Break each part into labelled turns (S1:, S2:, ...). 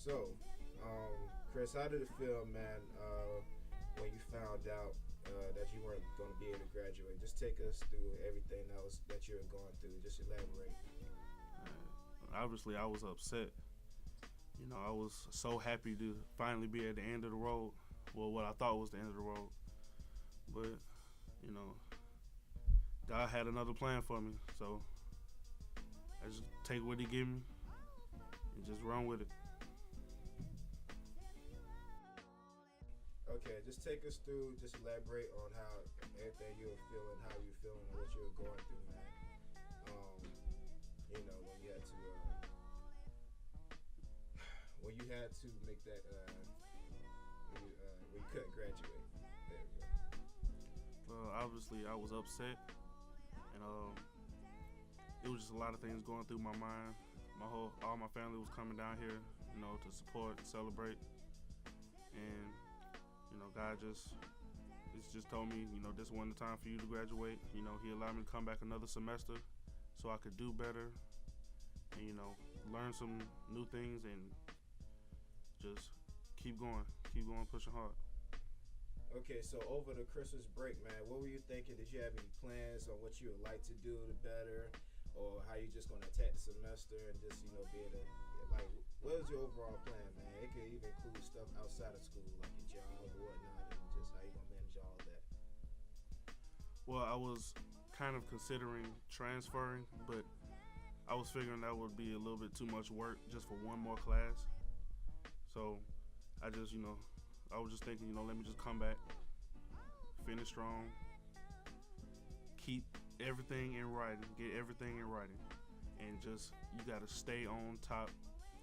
S1: So, Chris, how did it feel, man, when you found out that you weren't going to be able to graduate? Just take us through everything that you were going through. Just elaborate.
S2: Obviously, I was upset. I was so happy to finally be at the end of the road. Well, what I thought was the end of the road. But, you know, God had another plan for me. So I just take what He gave me and just run with it.
S1: Okay, just take us through. Just elaborate on how everything you were feeling, how you were feeling, and what you were going through, man. Um, when you had to make that when you couldn't graduate. There we go.
S2: Obviously, I was upset, and it was just a lot of things going through my mind. All my family was coming down here, to support, celebrate, and God just told me, this wasn't the time for you to graduate. He allowed me to come back another semester so I could do better and, learn some new things and just keep going, pushing hard.
S1: Okay, so over the Christmas break, man, what were you thinking? Did you have any plans on what you would like to do to better, or how you just going to attack the semester and just, be able to, like, what was your overall plan, man? It could even include stuff outside of school, like your job or whatnot, and just how you going to manage all of that.
S2: Well, I was kind of considering transferring, but I was figuring that would be a little bit too much work just for one more class. So I just, I was just thinking, let me just come back, finish strong, keep everything in writing, get everything in writing, and just, you got to stay on top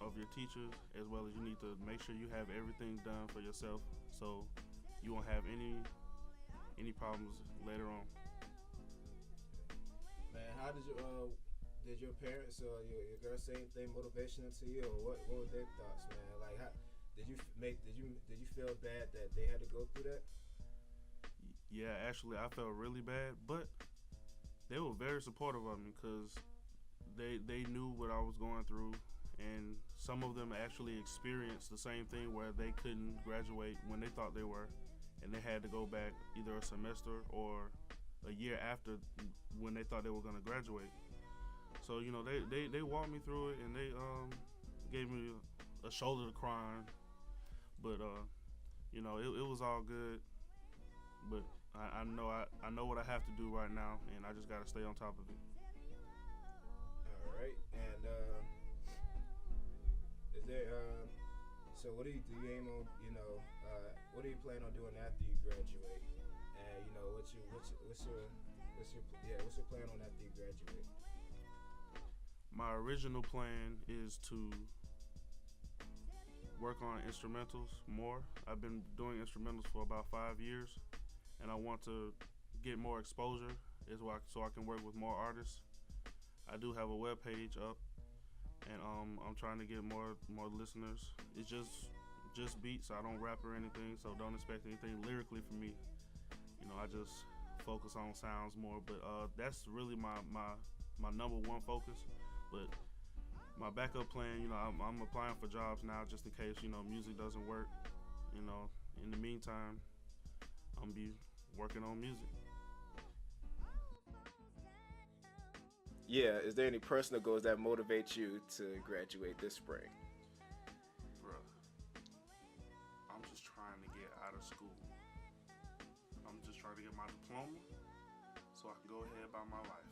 S2: of your teachers, as well as you need to make sure you have everything done for yourself so you won't have any problems later on.
S1: Man, how did your parents or your girls say anything motivational to you, or what were their thoughts, man? Like, how did you feel bad that they had to go through that?
S2: Yeah, actually, I felt really bad, but they were very supportive of me because they knew what I was going through, and some of them actually experienced the same thing where they couldn't graduate when they thought they were, and they had to go back either a semester or a year after when they thought they were going to graduate. So, they walked me through it, and they gave me a shoulder to cry on. But, it was all good. But I know what I have to do right now, and I just got to stay on top of it.
S1: All right. And is there so what do you aim on? What do you plan on doing after you graduate? And what's your plan on after you graduate?
S2: My original plan is to work on instrumentals more. I've been doing instrumentals for about 5 years, and I want to get more exposure so I can work with more artists. I do have a web page up, and I'm trying to get more listeners. It's just beats. I don't rap or anything, so don't expect anything lyrically from me. I just focus on sounds more, but that's really my number one focus. But my backup plan, I'm applying for jobs now just in case, music doesn't work. In the meantime, I'm be working on music.
S1: Yeah, is there any personal goals that motivate you to graduate this spring?
S2: Bruh, I'm just trying to get out of school. I'm just trying to get my diploma so I can go ahead about my life.